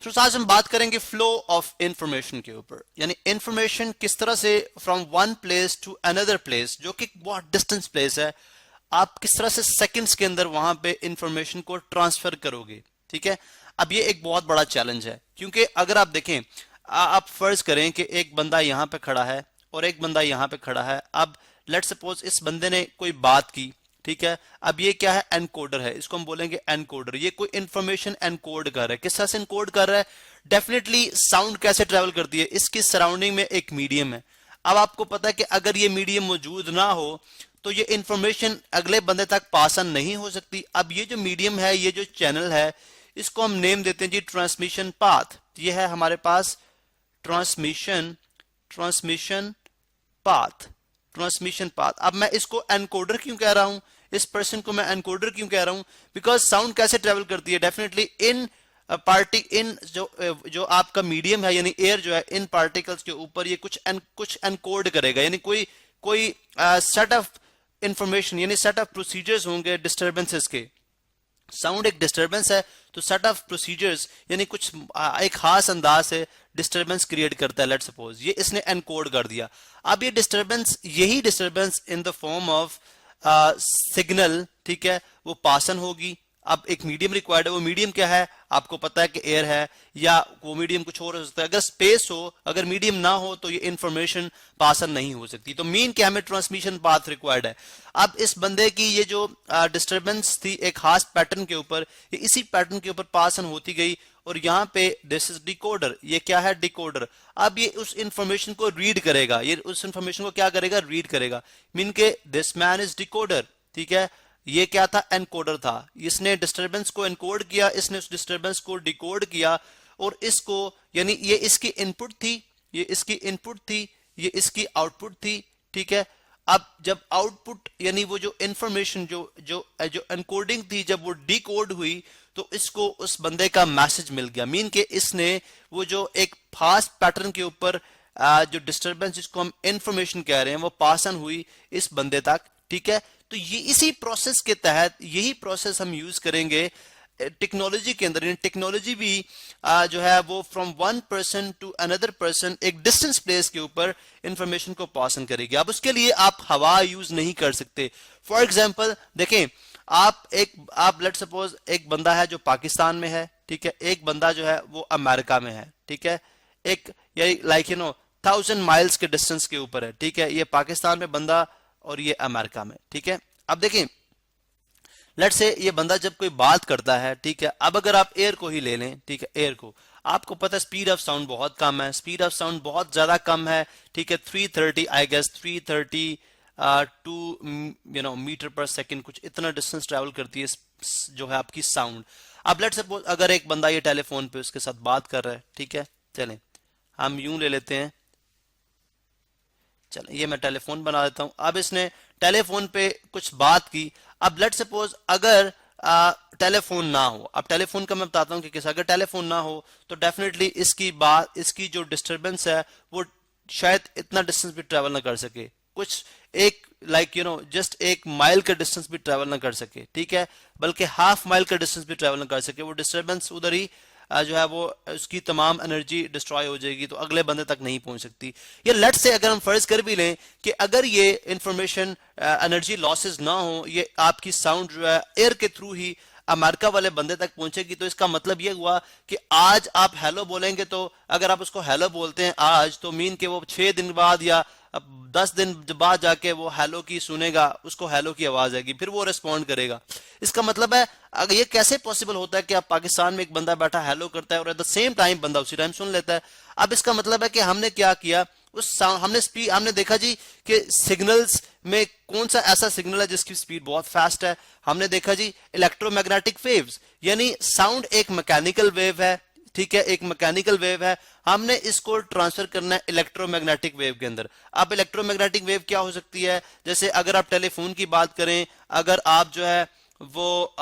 तो आज हम बात करेंगे फ्लो ऑफ इंफॉर्मेशन के ऊपर, यानी इंफॉर्मेशन किस तरह से from one place to another place, जो कि बहुत डिस्टेंस प्लेस है, आप किस तरह से सेकंड्स के अंदर वहां पे इंफॉर्मेशन को ट्रांसफर करोगे। ठीक है, अब ये एक बहुत बड़ा चैलेंज है, क्योंकि अगर आप देखें, आप फर्ज करें कि एक बंदा यहाँ पे खड़ा है और एक बंदा यहाँ पे खड़ा है। अब लेट सपोज इस बंदे ने कोई बात की, ठीक है, अब ये क्या है, एनकोडर है, इसको हम बोलेंगे एनकोडर। ये कोई इंफॉर्मेशन एनकोड कर रहा है। किस तरह से एनकोड कर रहा है? डेफिनेटली साउंड कैसे ट्रेवल करती है, इसकी सराउंडिंग में एक मीडियम है। अब आपको पता है कि अगर ये मीडियम मौजूद ना हो तो ये इंफॉर्मेशन अगले बंदे तक पास ऑन नहीं हो सकती। अब ये जो मीडियम है, ये जो चैनल है, इसको हम नेम देते हैं जी ट्रांसमिशन पाथ। ये है हमारे पास ट्रांसमिशन पाथ, ट्रांसमिशन पाथ। अब मैं इसको एनकोडर क्यों कह रहा हूं, इस पर्सन को मैं एनकोडर क्यों कह रहा हूं? बिकॉज साउंड कैसे ट्रेवल करती है, डेफिनेटली इन इन जो आपका मीडियम है, यानी एयर जो है, इन पार्टिकल्स के ऊपर ये कुछ एनकोड करेगा, यानी कोई सेट ऑफ इंफॉर्मेशन, यानी सेट ऑफ प्रोसीजर्स होंगे डिस्टर्बेंसेस के। साउंड एक डिस्टर्बेंस है, तो सेट ऑफ प्रोसीजर्स यानी कुछ एक खास अंदाज से डिस्टर्बेंस क्रिएट करता है। लेट सपोज ये इसने एनकोड कर दिया। अब ये डिस्टर्बेंस, यही disturbance in the form of signal, ठीक है, वो पासन होगी। अब एक मीडियम रिक्वायर्ड है, वो मीडियम क्या है आपको पता है कि एयर है, या वो मीडियम कुछ और हो सकता है। अगर स्पेस हो, अगर मीडियम ना हो, तो ये इंफॉर्मेशन पासन नहीं हो सकती। तो मीन क्या, हमें ट्रांसमिशन पाथ रिक्वायर्ड है। अब इस बंदे की ये जो डिस्टर्बेंस थी एक खास पैटर्न के ऊपर, ये इसी पैटर्न के ऊपर पासन होती गई, और यहाँ पे दिस इज डिकोडर। ये क्या है, डिकोडर। अब ये उस इंफॉर्मेशन को रीड करेगा, ये उस इंफॉर्मेशन को क्या करेगा, रीड करेगा। मीन के दिस मैन इज डिकोडर, ठीक है। ये क्या था, एनकोडर था। इसने डिस्टरबेंस को एनकोड किया, इसने उस डिस्टरबेंस को डिकोड किया, और इसको, यानी ये इसकी इनपुट थी, ये इसकी इनपुट थी, ये इसकी आउटपुट थी, ठीक है। अब जब आउटपुट यानी वो जो इंफॉर्मेशन जो जो जो एनकोडिंग थी, जब वो डिकोड हुई, तो इसको उस बंदे का मैसेज मिल गया। मीन के इसने वो जो एक फास्ट पैटर्न के ऊपर जो डिस्टरबेंस, जिसको हम इंफॉर्मेशन कह रहे हैं, वो पास ऑन हुई इस बंदे तक, ठीक है। तो ये इसी प्रोसेस के तहत, यही प्रोसेस हम यूज करेंगे टेक्नोलॉजी के अंदर। टेक्नोलॉजी भी जो है वो from one person to another person एक डिस्टेंस प्लेस के ऊपर इंफॉर्मेशन को पास ऑन करेगी। अब उसके लिए आप हवा यूज नहीं कर सकते। फॉर एग्जांपल देखें, आप लेट सपोज एक बंदा है जो पाकिस्तान में है, ठीक है, एक बंदा जो है वो अमेरिका में है, ठीक है, एक लाइक 1000 माइल्स के डिस्टेंस के ऊपर है, ठीक है, ये पाकिस्तान में बंदा और ये अमेरिका में, ठीक है। अब देखें, लेट से ये बंदा जब कोई बात करता है, ठीक है, अब अगर आप एयर को ही ले लें, ठीक है, एयर को, आपको पता है स्पीड ऑफ साउंड बहुत कम है, स्पीड ऑफ साउंड बहुत ज्यादा कम है, ठीक है, 330 आई गेस 330 टू मीटर पर सेकंड, कुछ इतना डिस्टेंस ट्रेवल करती है जो है आपकी साउंड। अब लेट सपोज अगर एक बंदा ये टेलीफोन पे उसके साथ बात कर रहा है, ठीक है, चलें हम यूं ले लेते हैं, चलो ये मैं टेलीफोन बना देता हूं। अब इसने टेलीफोन पे कुछ बात की। अब लेट सपोज अगर टेलीफोन ना हो, अब टेलीफोन का मैं बताता हूं कि किस, अगर टेलीफोन ना हो तो डेफिनेटली इसकी बात, इसकी जो डिस्टरबेंस है वो शायद इतना डिस्टेंस भी ट्रेवल ना कर सके, कुछ एक जस्ट 1 माइल का डिस्टेंस भी ट्रेवल ना कर सके, ठीक है, बल्कि हाफ माइल का डिस्टेंस भी ट्रेवल ना कर सके। वो डिस्टरबेंस उधर ही जो है वो उसकी तमाम एनर्जी डिस्ट्रॉय हो जाएगी, तो अगले बंदे तक नहीं पहुंच सकती। या लेट से अगर हम फर्ज कर भी लें कि अगर ये इंफॉर्मेशन एनर्जी लॉसेस ना हो, ये आपकी साउंड जो है एयर के थ्रू ही अमेरिका वाले बंदे तक पहुंचेगी, तो इसका मतलब ये हुआ कि आज आप हेलो बोलेंगे, तो अगर आप उसको हेलो बोलते हैं आज, तो मीन के वो 6 दिन बाद या 10 दिन बाद जाके वो हेलो की सुनेगा, उसको हेलो की आवाज आएगी, फिर वो रिस्पॉन्ड करेगा। इसका मतलब है, अगर ये कैसे पॉसिबल होता है कि आप पाकिस्तान में एक बंदा बैठा हेलो करता है और एट द सेम टाइम बंदा उसी टाइम सुन लेता है। अब इसका मतलब है कि हमने क्या किया, हमने देखा जी कि सिग्नल्स में कौन सा ऐसा सिग्नल है जिसकी स्पीड बहुत फास्ट है। हमने देखा जी इलेक्ट्रोमैग्नेटिक वेव्स, यानी साउंड एक मैकेनिकल वेव है, ठीक है, एक मैकेनिकल वेव है, हमने इसको ट्रांसफर करना है इलेक्ट्रोमैग्नेटिक वेव के अंदर। अब इलेक्ट्रोमैग्नेटिक वेव क्या हो सकती है, जैसे अगर आप टेलीफोन की बात करें, अगर आप जो है वो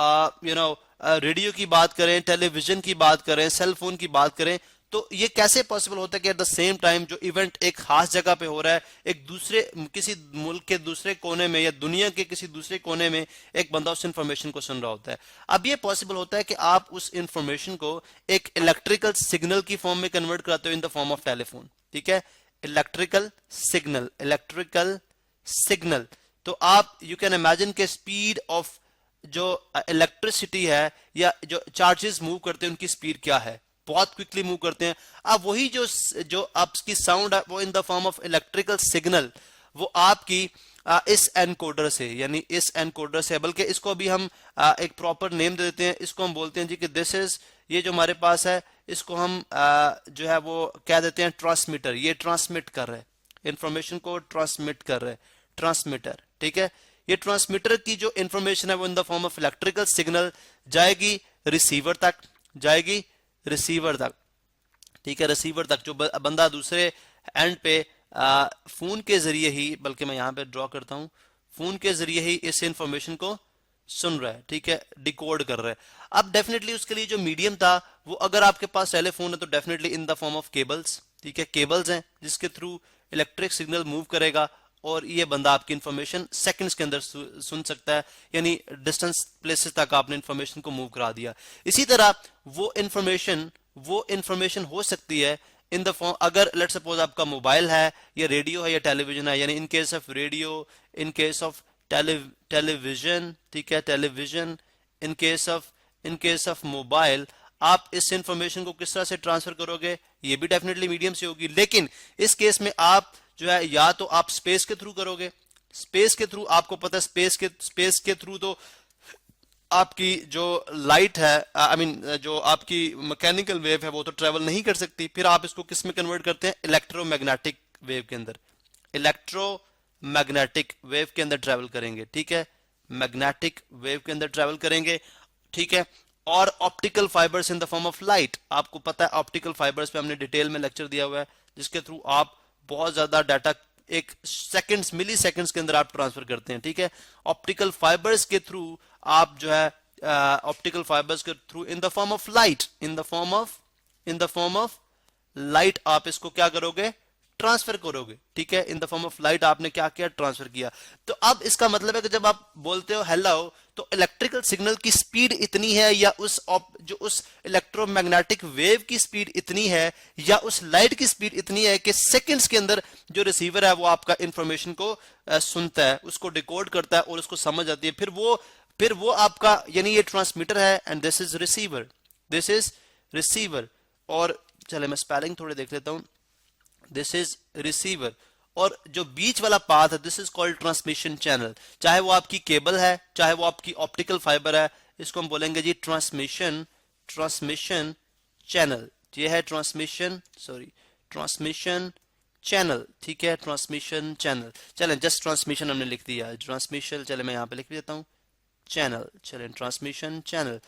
रेडियो की बात करें, टेलीविजन की बात करें, सेल फोन की बात करें, तो ये कैसे पॉसिबल होता है कि एट द सेम टाइम जो इवेंट एक खास जगह पे हो रहा है, एक दूसरे किसी मुल्क के दूसरे कोने में या दुनिया के किसी दूसरे कोने में एक बंदा उस इंफॉर्मेशन को सुन रहा होता है। अब ये पॉसिबल होता है कि आप उस इंफॉर्मेशन को एक इलेक्ट्रिकल सिग्नल की फॉर्म में कन्वर्ट कराते हो in the form of telephone, ठीक है, इलेक्ट्रिकल सिग्नल। तो आप यू कैन इमेजिन के स्पीड ऑफ जो इलेक्ट्रिसिटी है या जो चार्जेस मूव करते हैं उनकी स्पीड क्या है, बहुत क्विकली मूव करते हैं। अब वही जो आपकी साउंड है वो in the form of electrical signal, वो आपकी इस एनकोडर से, यानी इस एनकोडर से, बल्कि इसको अभी हम एक प्रॉपर नेम दे देते हैं, इसको हम बोलते हैं जी कि दिस इज, ये जो हमारे पास है इसको हम जो है वो कह देते हैं ट्रांसमीटर। ये ट्रांसमिट कर रहे हैं इंफॉर्मेशन को, ट्रांसमिट कर रहे हैं, ट्रांसमीटर, ठीक है। ये ट्रांसमीटर की जो इंफॉर्मेशन है वो in the form of electrical signal जाएगी रिसीवर तक, जाएगी रिसीवर तक, ठीक है, रिसीवर तक। जो बंदा दूसरे एंड पे फोन के जरिए ही, बल्कि मैं यहां पे ड्रॉ करता हूं, फोन के जरिए ही इस इंफॉर्मेशन को सुन रहा है, ठीक है, डिकोड कर रहा है। अब डेफिनेटली उसके लिए जो मीडियम था वो, अगर आपके पास टेलीफोन है तो definitely in the form of cables, ठीक है, केबल्स हैं जिसके थ्रू इलेक्ट्रिक सिग्नल मूव करेगा और ये बंदा आपकी इंफॉर्मेशन सेकंड्स के अंदर सुन सकता है, यानी डिस्टेंस प्लेसेस तक आपने इंफॉर्मेशन को मूव करा दिया। इसी तरह वो इंफॉर्मेशन हो सकती है इन द फॉर्म, अगर लेट्स सपोज आपका मोबाइल है या रेडियो है या टेलीविजन है, यानी in case of radio, in case of television, ठीक है, television, in case of mobile, आप इस इंफॉर्मेशन को किस तरह से ट्रांसफर करोगे, ये भी डेफिनेटली मीडियम से होगी। लेकिन इस केस में आप जो है या तो आप स्पेस के थ्रू करोगे, स्पेस के थ्रू आपको पता है स्पेस के थ्रू तो आपकी जो लाइट है, आई मीन जो आपकी मैकेनिकल वेव है वो तो ट्रेवल नहीं कर सकती। फिर आप इसको किस में कन्वर्ट करते हैं, इलेक्ट्रोमैग्नेटिक वेव के अंदर, इलेक्ट्रोमैग्नेटिक वेव के अंदर ट्रेवल करेंगे, ठीक है, मैग्नेटिक वेव के अंदर ट्रेवल करेंगे, ठीक है। और optical fibres in the form of light, आपको पता है ऑप्टिकल फाइबर्स पे हमने डिटेल में लेक्चर दिया हुआ है, जिसके थ्रू आप बहुत ज्यादा डाटा एक सेकंड्स, मिली सेकंड्स के अंदर आप ट्रांसफर करते हैं, ठीक है। ऑप्टिकल फाइबर्स के थ्रू आप जो है ऑप्टिकल फाइबर्स के through in the form of light, in the form of light आप इसको क्या करोगे, ट्रांसफर करोगे, ठीक है। In the form of light आपने क्या किया, ट्रांसफर किया। तो अब इसका मतलब है कि जब आप बोलते हो हेलो, तो इलेक्ट्रिकल सिग्नल की स्पीड इतनी है या उस इलेक्ट्रोमैग्नेटिक वेव की स्पीड इतनी है या उस लाइट की स्पीड इतनी है कि सेकंड्स के अंदर जो रिसीवर है वो आपका इंफॉर्मेशन को सुनता है, उसको डिकोड करता है और उसको समझ आती है। फिर वो आपका, यानी ये ट्रांसमीटर है एंड दिस इज रिसीवर। और चले मैं स्पेलिंग थोड़े देख लेता हूं, दिस इज रिसीवर, और जो बीच वाला पाथ है this is called transmission channel. चाहे वो आपकी केबल है, चाहे वो आपकी ऑप्टिकल फाइबर है, इसको हम बोलेंगे जी ट्रांसमिशन चैनल। ये है ट्रांसमिशन चैनल, ठीक है, ट्रांसमिशन चैनल। चलें जस्ट ट्रांसमिशन हमने लिख दिया, ट्रांसमिशन, चले मैं यहां पे लिख देता हूं चैनल, चलें ट्रांसमिशन चैनल।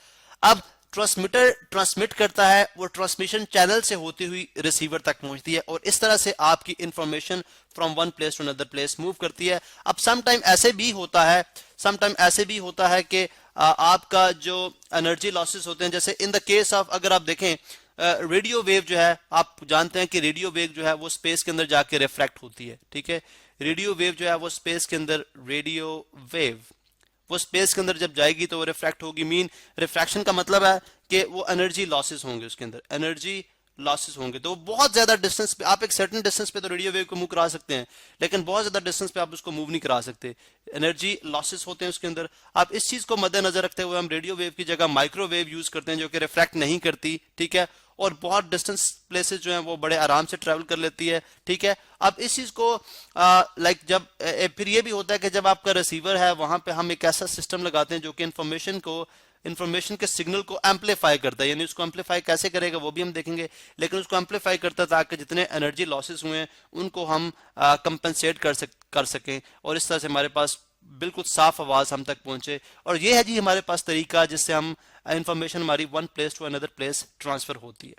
अब ट्रांसमीटर ट्रांसमिट करता है, वो ट्रांसमिशन चैनल से होती हुई रिसीवर तक पहुंचती है और इस तरह से आपकी information from one place to another place move करती है। अब समटाइम ऐसे भी होता है कि आपका जो एनर्जी लॉसेस होते हैं, जैसे इन द केस ऑफ, अगर आप देखें रेडियो वेव जो है, आप जानते हैं कि रेडियो वेव जो है वो स्पेस के अंदर जाके रिफ्रैक्ट होती है, ठीक है। रेडियो वेव जो है वो स्पेस के अंदर, रेडियो वेव वो स्पेस के अंदर जब जाएगी तो वो रिफ्रैक्ट होगी। मीन रिफ्रैक्शन का मतलब है कि वो एनर्जी लॉसेस होंगे, उसके अंदर एनर्जी लॉसेस होंगे। तो बहुत ज्यादा डिस्टेंस पे, आप एक सर्टेन डिस्टेंस पे तो रेडियो वेव को मूव करा सकते हैं, लेकिन बहुत ज्यादा डिस्टेंस पे आप उसको मूव नहीं करा सकते, एनर्जी लॉसेस होते हैं उसके अंदर। आप इस चीज को मद्देनजर रखते हुए हम रेडियो वेव की जगह माइक्रोवेव यूज करते हैं, जो कि रिफ्रैक्ट नहीं करती, ठीक है, और बहुत डिस्टेंस प्लेसेस जो हैं वो बड़े आराम से ट्रैवल कर लेती है, ठीक है। अब इस चीज को लाइक जब फिर ये भी होता है कि जब आपका रिसीवर है वहां पे हम एक ऐसा सिस्टम लगाते हैं जो कि इंफॉर्मेशन के सिग्नल को एम्पलीफाई करता है, यानी उसको एम्पलीफाई कैसे करेगा वो भी हम देखेंगे, लेकिन उसको एम्पलीफाई करता है ताकि जितने एनर्जी लॉसेस हुए हैं उनको हम कंपनसेट कर सकें और इस तरह से हमारे पास बिल्कुल साफ आवाज हम तक पहुंचे। और ये है जी हमारे पास तरीका जिससे हम इंफॉर्मेशन हमारी one place to another place transfer होती है।